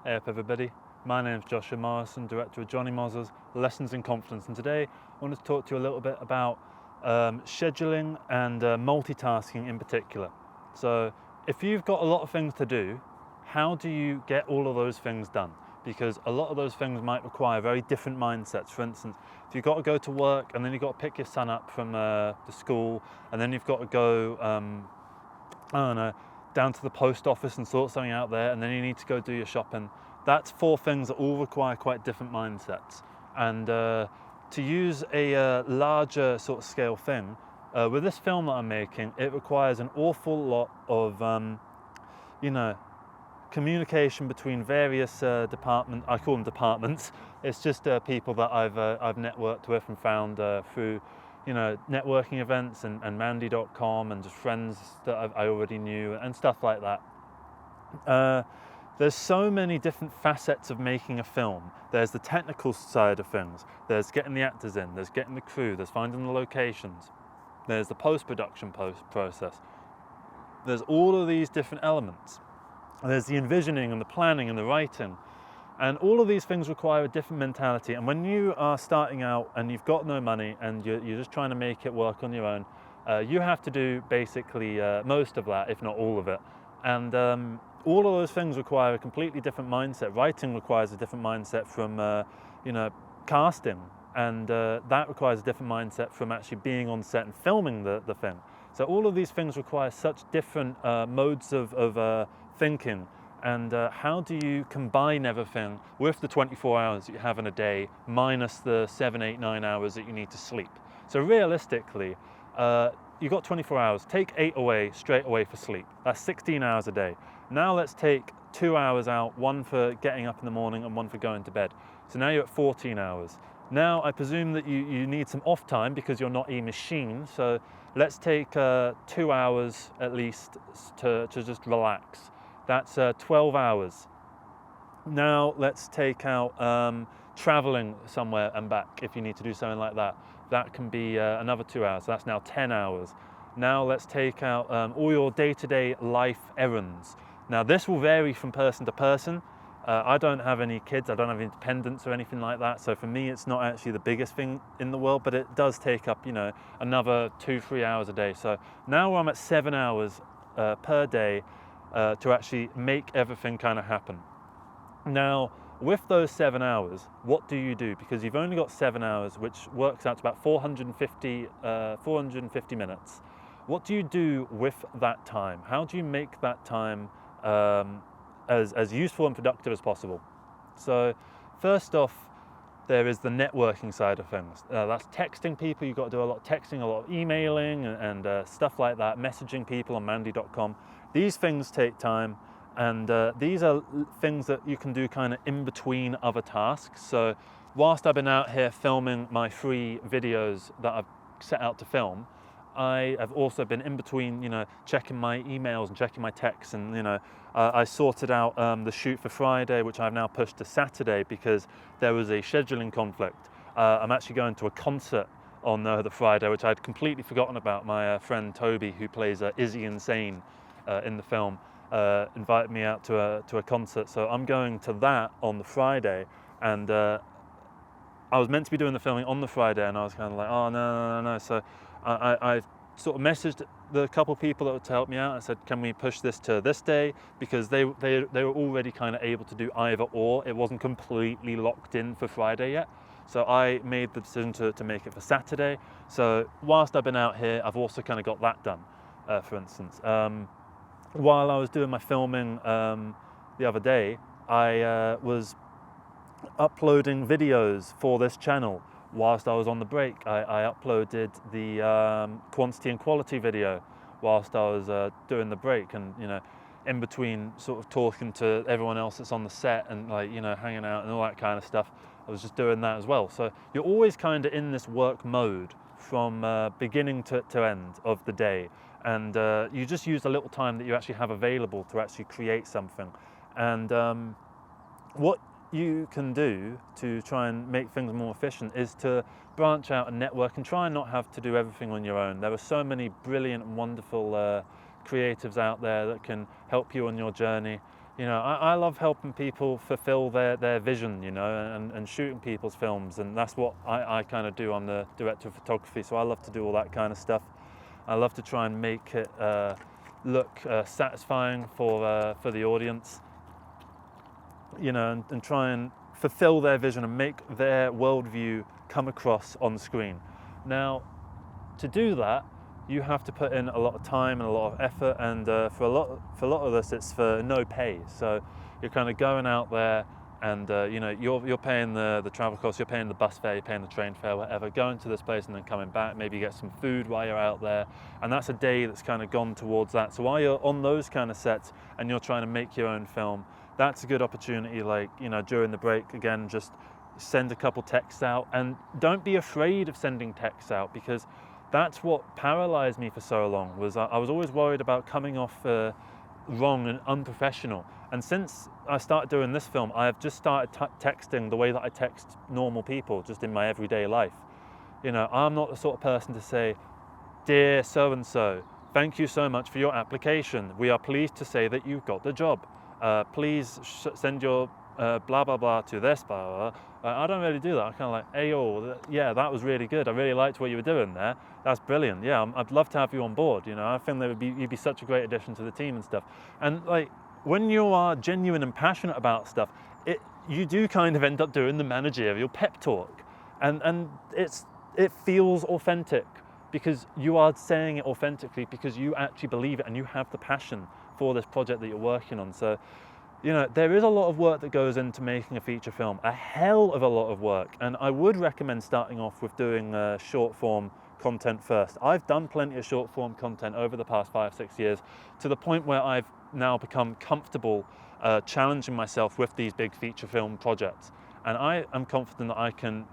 Hey up everybody, my name's Joshua Morrison, director of Johnny Moz's Lessons in Confidence, and today I want to talk to you a little bit about scheduling and multitasking in particular. So if you've got a lot of things to do, how do you get all of those things done? Because a lot of those things might require very different mindsets. For instance, if you've got to go to work and then you've got to pick your son up from the school, and then you've got to go, I don't know, down to the post office and sort something out there, and then you need to go do your shopping. That's 4 things that all require quite different mindsets. And to use a larger sort of scale thing, with this film that I'm making, it requires an awful lot of, communication between various departments. I call them departments. It's just people that I've networked with and found through networking events and Mandy.com, and just friends that I already knew and stuff like that. There's so many different facets of making a film. There's the technical side of things. There's getting the actors in. There's getting the crew. There's finding the locations. There's the post-production process. There's all of these different elements. There's the envisioning and the planning and the writing. And all of these things require a different mentality. And when you are starting out and you've got no money and you're just trying to make it work on your own, you have to do basically most of that, if not all of it. And all of those things require a completely different mindset. Writing requires a different mindset from, casting. And that requires a different mindset from actually being on set and filming the thing. So all of these things require such different modes of thinking. And how do you combine everything with the 24 hours that you have in a day, minus the 7, 8, 9 hours that you need to sleep? So realistically, you've got 24 hours. Take 8 away straight away for sleep. That's 16 hours a day. Now let's take 2 hours out, one for getting up in the morning and one for going to bed. So now you're at 14 hours. Now I presume that you need some off time because you're not a machine. So let's take 2 hours at least to just relax. That's 12 hours. Now let's take out traveling somewhere and back if you need to do something like that. That can be another 2 hours. So that's now 10 hours. Now let's take out all your day-to-day life errands. Now this will vary from person to person. I don't have any kids, I don't have any dependents or anything like that. So for me, it's not actually the biggest thing in the world, but it does take up, another 2-3 hours a day. So now I'm at 7 hours per day to actually make everything kind of happen. Now, with those 7 hours, what do you do? Because you've only got 7 hours, which works out to about 450 minutes. What do you do with that time? How do you make that time as useful and productive as possible? So, first off, there is the networking side of things. That's texting people. You've got to do a lot of texting, a lot of emailing and stuff like that, messaging people on Mandy.com. These things take time, and these are things that you can do kind of in between other tasks. So whilst I've been out here filming my 3 videos that I've set out to film, I have also been in between, checking my emails and checking my texts, and I sorted out the shoot for Friday, which I've now pushed to Saturday because there was a scheduling conflict. I'm actually going to a concert on the Friday, which I'd completely forgotten about. My friend Toby, who plays Izzy Insane in the film, invited me out to a concert. So I'm going to that on the Friday, and I was meant to be doing the filming on the Friday, and I was kind of like, oh no. So I sort of messaged the couple people that were to help me out. I said, can we push this to this day? Because they were already kind of able to do either or. It wasn't completely locked in for Friday yet. So I made the decision to make it for Saturday. So whilst I've been out here, I've also kind of got that done, for instance. While I was doing my filming the other day, I was uploading videos for this channel. Whilst I was on the break, I uploaded the quantity and quality video whilst I was doing the break, and in between sort of talking to everyone else that's on the set and hanging out and all that kind of stuff, I was just doing that as well. So you're always kind of in this work mode from beginning to end of the day, and you just use the little time that you actually have available to actually create something. And what you can do to try and make things more efficient is to branch out and network and try and not have to do everything on your own. There are so many brilliant and wonderful creatives out there that can help you on your journey. You know, I love helping people fulfill their vision, you know, and shooting people's films, and that's what I kind of do. I'm the director of photography, so I love to do all that kind of stuff. I love to try and make it look satisfying for the audience, you know, and try and fulfill their vision and make their worldview come across on the screen. Now, to do that, you have to put in a lot of time and a lot of effort, and for a lot of this, it's for no pay. So you're kind of going out there, and you know, you're paying the travel costs, you're paying the bus fare, you're paying the train fare, whatever, going to this place and then coming back. Maybe you get some food while you're out there, and that's a day that's kind of gone towards that. So while you're on those kind of sets and you're trying to make your own film, that's a good opportunity. Like, you know, during the break, again, just send a couple texts out, and don't be afraid of sending texts out, because that's what paralyzed me for so long. Was I was always worried about coming off wrong and unprofessional. And since I started doing this film, I have just started texting the way that I text normal people, just in my everyday life. You know, I'm not the sort of person to say, "Dear so-and-so, thank you so much for your application. We are pleased to say that you've got the job. Please send your blah blah blah to this blah blah blah." I don't really do that. I'm kind of like, "Hey, yo, yeah, that was really good. I really liked what you were doing there. That's brilliant. Yeah, I'd love to have you on board. You know, I think you'd be such a great addition to the team and stuff." And like, when you are genuine and passionate about stuff, you do kind of end up doing the managerial pep talk, and it feels authentic, because you are saying it authentically, because you actually believe it and you have the passion for this project that you're working on. So, you know, there is a lot of work that goes into making a feature film, a hell of a lot of work, and I would recommend starting off with doing short form content first. I've done plenty of short form content over the past 5-6 years, to the point where I've now become comfortable challenging myself with these big feature film projects, and I am confident that I can,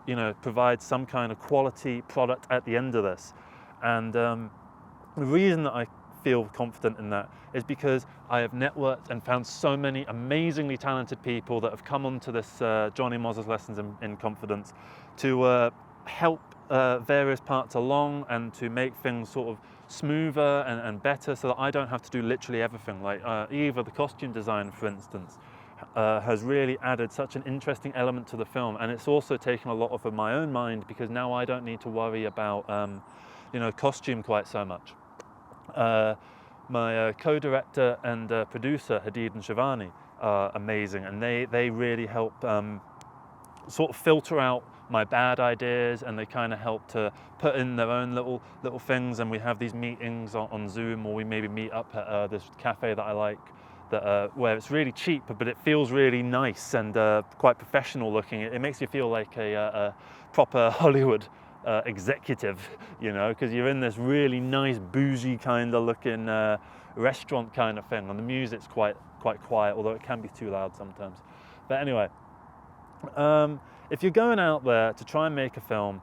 you know, provide some kind of quality product at the end of this. And the reason that I feel confident in that is because I have networked and found so many amazingly talented people that have come onto this Johnny Moses Lessons in Confidence to help various parts along, and to make things sort of smoother and better, so that I don't have to do literally everything. Like Eva, the costume design, for instance, has really added such an interesting element to the film, and it's also taken a lot off of my own mind, because now I don't need to worry about you know, costume quite so much. My co-director and producer, Hadid and Shivani, are amazing, and they really help sort of filter out my bad ideas, and they kind of help to put in their own little things. And we have these meetings on Zoom, or we maybe meet up at this cafe that I like, that where it's really cheap, but it feels really nice and quite professional looking. It makes you feel like a proper Hollywood executive, you know, because you're in this really nice bougie kind of looking restaurant kind of thing, and the music's quite quiet, although it can be too loud sometimes. But anyway, if you're going out there to try and make a film,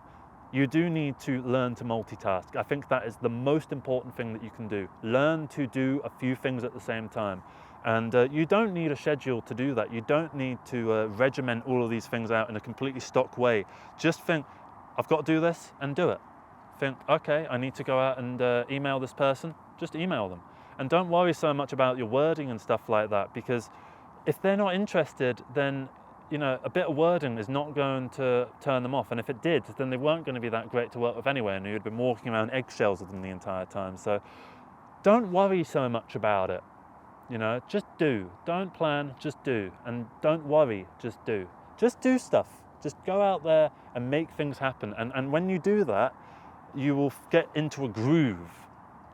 you do need to learn to multitask. I think that is the most important thing that you can do. Learn to do a few things at the same time. And you don't need a schedule to do that. You don't need to regiment all of these things out in a completely stock way. Just think, I've got to do this, and do it. Think, okay, I need to go out and email this person, just email them. And don't worry so much about your wording and stuff like that, because if they're not interested, then, you know, a bit of wording is not going to turn them off. And if it did, then they weren't going to be that great to work with anyway, and you'd been walking around eggshells with them the entire time. So don't worry so much about it. You know, just do. Don't plan, just do. And don't worry, just do. Just do stuff. Just go out there and make things happen. And when you do that, you will get into a groove.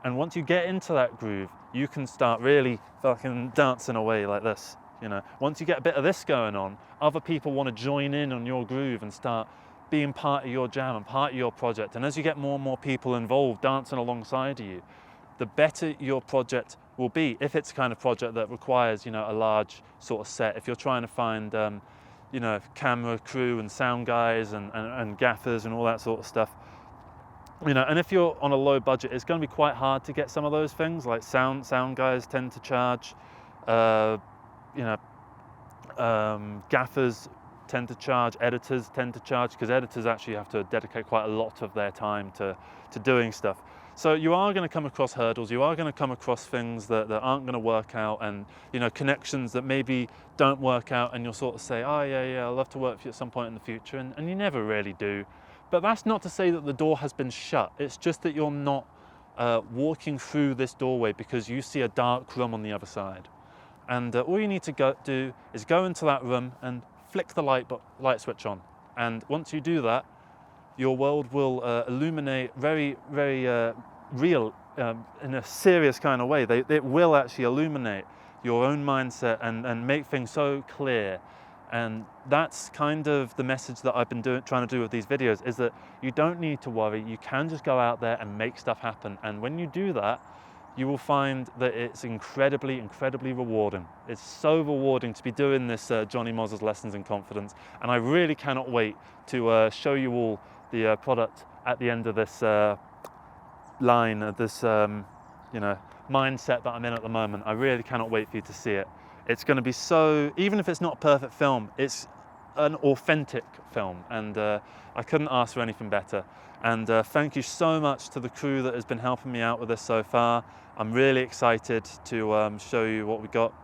And once you get into that groove, you can start really fucking dancing away like this. You know, once you get a bit of this going on, other people want to join in on your groove and start being part of your jam and part of your project. And as you get more and more people involved dancing alongside of you, the better your project will be. If it's the kind of project that requires, you know, a large sort of set, if you're trying to find, you know, camera crew and sound guys and gaffers and all that sort of stuff, you know, and if you're on a low budget, it's going to be quite hard to get some of those things. Like sound guys tend to charge, you know, gaffers tend to charge, editors tend to charge, because editors actually have to dedicate quite a lot of their time to doing stuff. So you are going to come across hurdles, you are going to come across things that aren't going to work out, and connections that maybe don't work out, and you'll sort of say, oh yeah, I'd love to work for you at some point in the future, and you never really do. But that's not to say that the door has been shut. It's just that you're not walking through this doorway because you see a dark room on the other side. And all you need to do is go into that room and flick the light switch on. And once you do that, your world will illuminate very, very real, in a serious kind of way. It will actually illuminate your own mindset and make things so clear. And that's kind of the message that I've been trying to do with these videos, is that you don't need to worry. You can just go out there and make stuff happen. And when you do that, you will find that it's incredibly, incredibly rewarding. It's so rewarding to be doing this Johnny Moz's Lessons in Confidence. And I really cannot wait to show you all the product at the end of this line, of this mindset that I'm in at the moment. I really cannot wait for you to see it. It's going to be so, even if it's not a perfect film, it's an authentic film, and I couldn't ask for anything better. And thank you so much to the crew that has been helping me out with this so far. I'm really excited to show you what we got.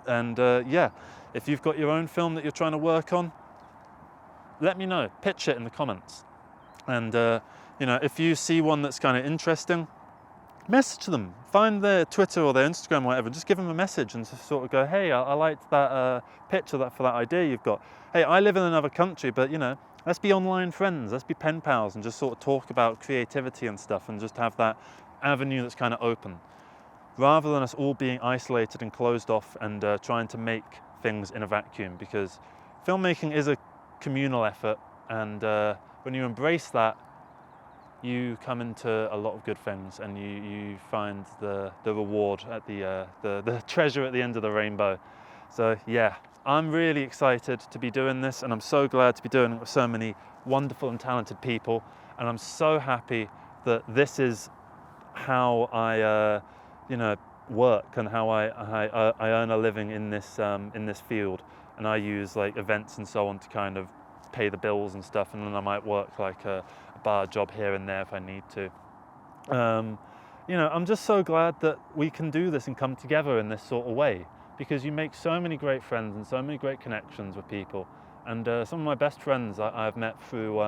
And yeah, if you've got your own film that you're trying to work on, let me know, pitch it in the comments. And if you see one that's kind of interesting, message them, find their Twitter or their Instagram or whatever, just give them a message and just sort of go, hey, I liked that picture for that idea you've got. Hey, I live in another country, but let's be online friends, let's be pen pals, and just sort of talk about creativity and stuff, and just have that avenue that's kind of open, rather than us all being isolated and closed off and trying to make things in a vacuum. Because filmmaking is a communal effort, and when you embrace that, you come into a lot of good things, and you find the reward at the treasure at the end of the rainbow. So yeah, I'm really excited to be doing this, and I'm so glad to be doing it with so many wonderful and talented people. And I'm so happy that this is how I work, and how I earn a living in this field. And I use like events and so on to kind of pay the bills and stuff, and then I might work like a bar job here and there if I need to. I'm just so glad that we can do this and come together in this sort of way, because you make so many great friends and so many great connections with people. And some of my best friends I've met through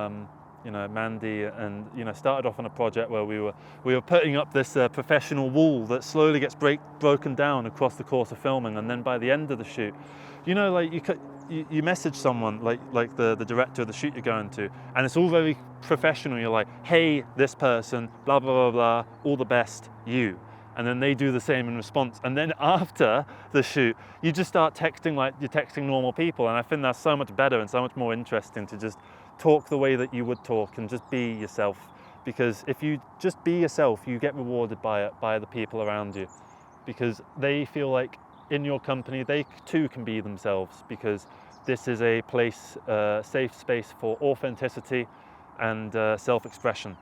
Mandy, and started off on a project where we were putting up this professional wall that slowly gets broken down across the course of filming. And then by the end of the shoot, you message someone like the director of the shoot you're going to, and it's all very professional. You're like, hey, this person, blah blah blah blah, all the best, you. And then they do the same in response. And then after the shoot, you just start texting like you're texting normal people. And I think that's so much better and so much more interesting, to just talk the way that you would talk and just be yourself. Because if you just be yourself, you get rewarded by it, by the people around you, because they feel like in your company they too can be themselves, because this is a place, safe space for authenticity and self-expression.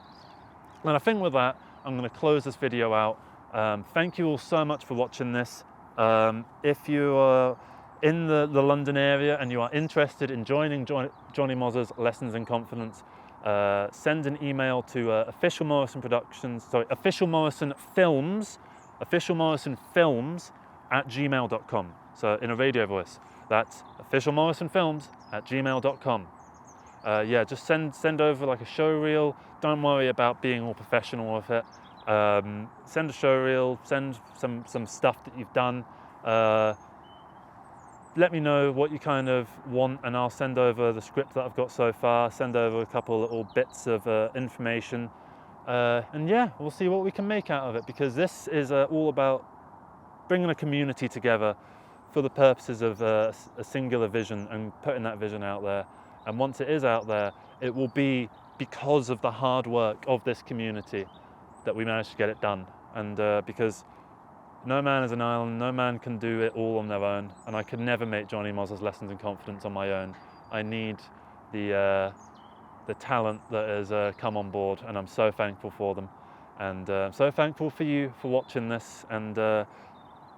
And I think with that, I'm going to close this video out. Thank you all so much for watching this. If you are in the London area and you are interested in joining Johnny Moz's Lessons in Confidence, send an email to Official Morrison Films at gmail.com. So in a radio voice, that's officialmorrisonfilms@gmail.com. Yeah, just send over like a show reel. Don't worry about being all professional with it. Send a show reel, send some stuff that you've done. Let me know what you kind of want, and I'll send over the script that I've got so far, send over a couple little bits of information, and yeah, we'll see what we can make out of it, because this is all about bringing a community together for the purposes of a singular vision, and putting that vision out there. And once it is out there, it will be because of the hard work of this community that we managed to get it done. And because no man is an island, no man can do it all on their own, and I could never make Johnny Moz's Lessons in Confidence on my own. I need the talent that has come on board, and I'm so thankful for them. And I'm so thankful for you for watching this, and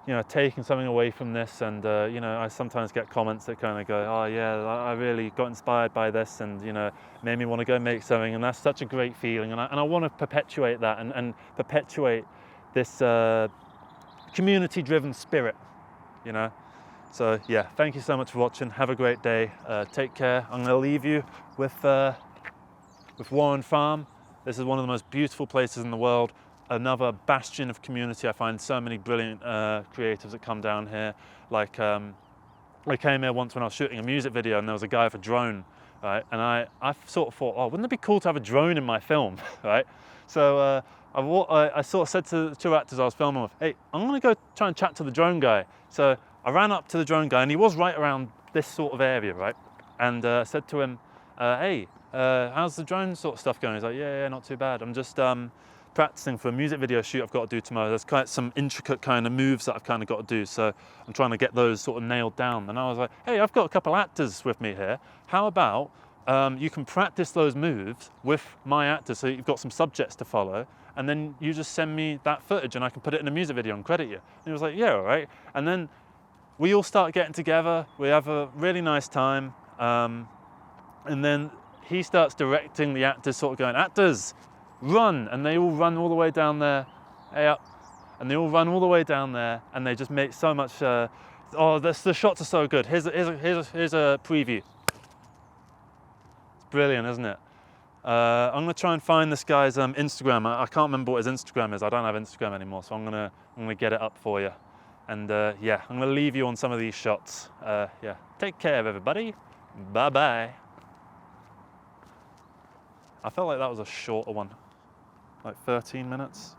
you know, taking something away from this. And you know, I sometimes get comments that kind of go, oh yeah, I really got inspired by this, and you know, made me want to go make something, and that's such a great feeling. And I want to perpetuate that, and perpetuate this community-driven spirit, you know. So yeah, thank you so much for watching. Have a great day. Take care. I'm going to leave you with Warren Farm. This is one of the most beautiful places in the world. Another bastion of community. I find so many brilliant creatives that come down here. Like I came here once when I was shooting a music video, and there was a guy with a drone, right? And I sort of thought, oh, wouldn't it be cool to have a drone in my film, right? So I sort of said to the two actors I was filming with, hey, I'm going to go try and chat to the drone guy. So I ran up to the drone guy, and he was right around this sort of area, right? And said to him, hey, how's the drone sort of stuff going? He's like, yeah, not too bad. I'm just practicing for a music video shoot I've got to do tomorrow. There's quite some intricate kind of moves that I've kind of got to do, so I'm trying to get those sort of nailed down. And I was like, hey, I've got a couple actors with me here. How about you can practice those moves with my actors, so you've got some subjects to follow, and then you just send me that footage and I can put it in a music video and credit you. And he was like, yeah, all right. And then we all start getting together, we have a really nice time, and then he starts directing the actors, sort of going, actors, run, and they all run all the way down there, hey up, and they all run all the way down there, and they just make so much, oh, the shots are so good. Here's a preview. It's brilliant, isn't it? I'm gonna try and find this guy's Instagram. I can't remember what his Instagram is. I don't have Instagram anymore, so I'm gonna get it up for you. And yeah, I'm gonna leave you on some of these shots. Yeah, take care, everybody. Bye-bye. I felt like that was a shorter one, like 13 minutes.